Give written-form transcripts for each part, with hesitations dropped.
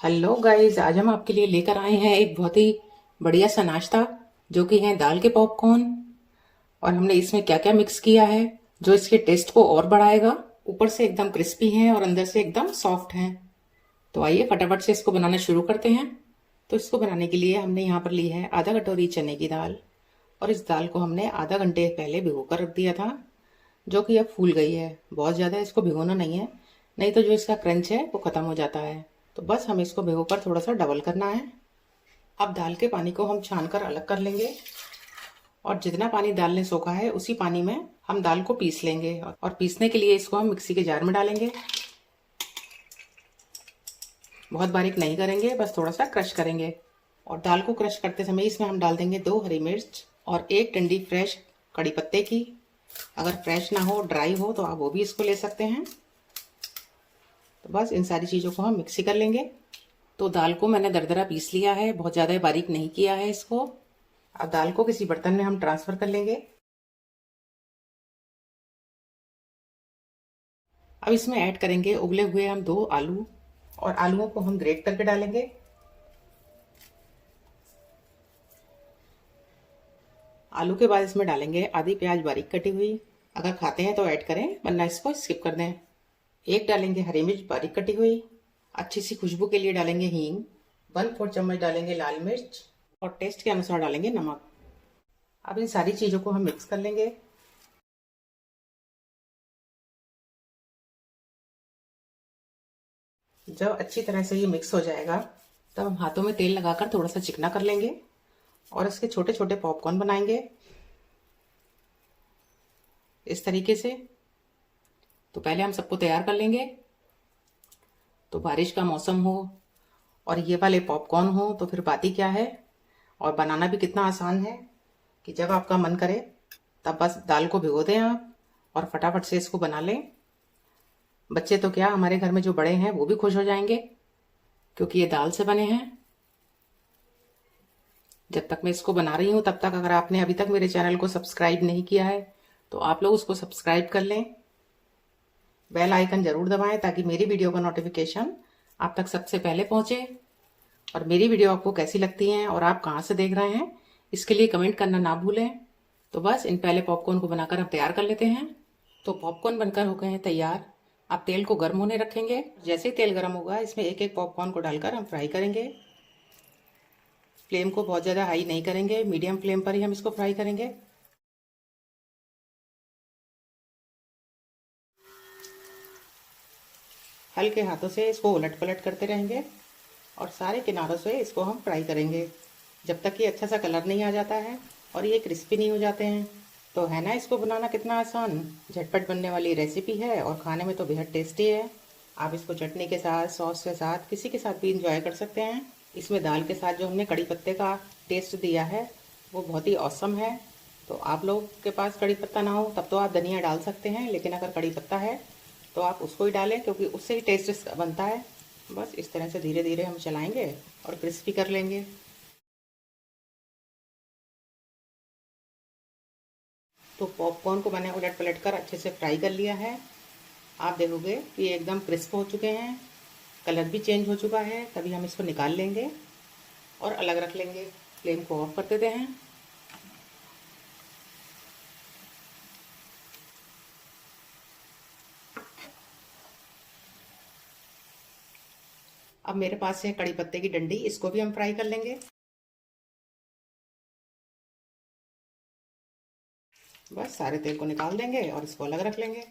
Hello guys, आज हम आपके लिए लेकर आए हैं एक बहुत ही बढ़िया सा नाश्ता जो कि है दाल के पॉपकॉर्न। और हमने इसमें क्या क्या मिक्स किया है जो इसके टेस्ट को और बढ़ाएगा। ऊपर से एकदम क्रिस्पी हैं और अंदर से एकदम सॉफ्ट हैं। तो आइए फटाफट से इसको बनाना शुरू करते हैं। तो इसको बनाने के लिए हमने यहाँ पर ली है आधा कटोरी चने की दाल। और इस दाल को हमने आधा घंटे पहले भिगो कर रख दिया था, जो कि अब फूल गई है। बहुत ज़्यादा इसको भिगोना नहीं है, नहीं तो जो इसका क्रंच है वो ख़त्म हो जाता है। तो बस हमें इसको भिगोकर थोड़ा सा डबल करना है। अब दाल के पानी को हम छान कर अलग कर लेंगे और जितना पानी दाल ने सोखा है उसी पानी में हम दाल को पीस लेंगे। और पीसने के लिए इसको हम मिक्सी के जार में डालेंगे। बहुत बारीक नहीं करेंगे, बस थोड़ा सा क्रश करेंगे। और दाल को क्रश करते समय इसमें हम डाल देंगे 2 हरी मिर्च और 1 डंडी फ्रेश कड़ी पत्ते की। अगर फ्रेश ना हो, ड्राई हो, तो आप वो भी इसको ले सकते हैं। तो बस इन सारी चीज़ों को हम मिक्सी कर लेंगे। तो दाल को मैंने दरदरा पीस लिया है, बहुत ज़्यादा बारीक नहीं किया है इसको। अब दाल को किसी बर्तन में हम ट्रांसफ़र कर लेंगे। अब इसमें ऐड करेंगे उबले हुए हम 2 आलू और आलूओं को हम ग्रेट करके डालेंगे। आलू के बाद इसमें डालेंगे आधी प्याज बारीक कटी हुई। अगर खाते हैं तो ऐड करें, वरना इसको स्किप कर दें। 1 डालेंगे हरी मिर्च बारीक कटी हुई। अच्छी सी खुशबू के लिए डालेंगे हींग। 1/4 चम्मच डालेंगे लाल मिर्च और टेस्ट के अनुसार डालेंगे नमक। अब इन सारी चीज़ों को हम मिक्स कर लेंगे। जब अच्छी तरह से ये मिक्स हो जाएगा, तब हम हाथों में तेल लगाकर थोड़ा सा चिकना कर लेंगे और इसके छोटे छोटे पॉपकॉर्न बनाएंगे इस तरीके से। तो पहले हम सबको तैयार कर लेंगे। तो बारिश का मौसम हो और ये वाले पॉपकॉर्न हो तो फिर बात ही क्या है। और बनाना भी कितना आसान है कि जब आपका मन करे तब बस दाल को भिगो दें आप और फटाफट से इसको बना लें। बच्चे तो क्या, हमारे घर में जो बड़े हैं वो भी खुश हो जाएंगे, क्योंकि ये दाल से बने हैं। जब तक मैं इसको बना रही हूँ तब तक अगर आपने अभी तक मेरे चैनल को सब्सक्राइब नहीं किया है तो आप लोग उसको सब्सक्राइब कर लें। बेल आइकन जरूर दबाएं ताकि मेरी वीडियो का नोटिफिकेशन आप तक सबसे पहले पहुंचे। और मेरी वीडियो आपको कैसी लगती हैं और आप कहाँ से देख रहे हैं, इसके लिए कमेंट करना ना भूलें। तो बस इन पहले पॉपकॉर्न को बनाकर हम तैयार कर लेते हैं। तो पॉपकॉर्न बनकर हो गए हैं तैयार। आप तेल को गर्म होने रखेंगे। जैसे ही तेल गर्म होगा, इसमें एक एक पॉपकॉर्न को डालकर हम फ्राई करेंगे। फ्लेम को बहुत ज़्यादा हाई नहीं करेंगे, मीडियम फ्लेम पर ही हम इसको फ्राई करेंगे। हल्के हाथों से इसको उलट पलट करते रहेंगे और सारे किनारों से इसको हम फ्राई करेंगे जब तक ये अच्छा सा कलर नहीं आ जाता है और ये क्रिस्पी नहीं हो जाते हैं। तो है ना, इसको बनाना कितना आसान, झटपट बनने वाली रेसिपी है और खाने में तो बेहद टेस्टी है। आप इसको चटनी के साथ, सॉस के साथ, किसी के साथ भी इंजॉय कर सकते हैं। इसमें दाल के साथ जो हमने कड़ी पत्ते का टेस्ट दिया है वो बहुत ही ऑसम है। तो आप लोग के पास कड़ी पत्ता ना हो तब तो आप धनिया डाल सकते हैं, लेकिन अगर कड़ी पत्ता है तो आप उसको ही डालें, क्योंकि उससे ही टेस्ट बनता है। बस इस तरह से धीरे धीरे हम चलाएंगे और क्रिस्पी कर लेंगे। तो पॉपकॉर्न को मैंने उलट पलट कर अच्छे से फ्राई कर लिया है। आप देखोगे कि ये एकदम क्रिस्प हो चुके हैं, कलर भी चेंज हो चुका है। तभी हम इसको निकाल लेंगे और अलग रख लेंगे। फ्लेम को ऑफ कर देते हैं। अब मेरे पास है कड़ी पत्ते की डंडी, इसको भी हम फ्राई कर लेंगे। बस सारे तेल को निकाल देंगे और इसको अलग रख लेंगे।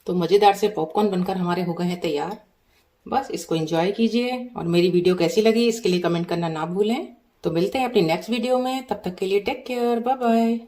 तो मज़ेदार से पॉपकॉर्न बनकर हमारे हो गए हैं तैयार। बस इसको एंजॉय कीजिए और मेरी वीडियो कैसी लगी इसके लिए कमेंट करना ना भूलें। तो मिलते हैं अपनी नेक्स्ट वीडियो में, तब तक के लिए टेक केयर, बाय बाय।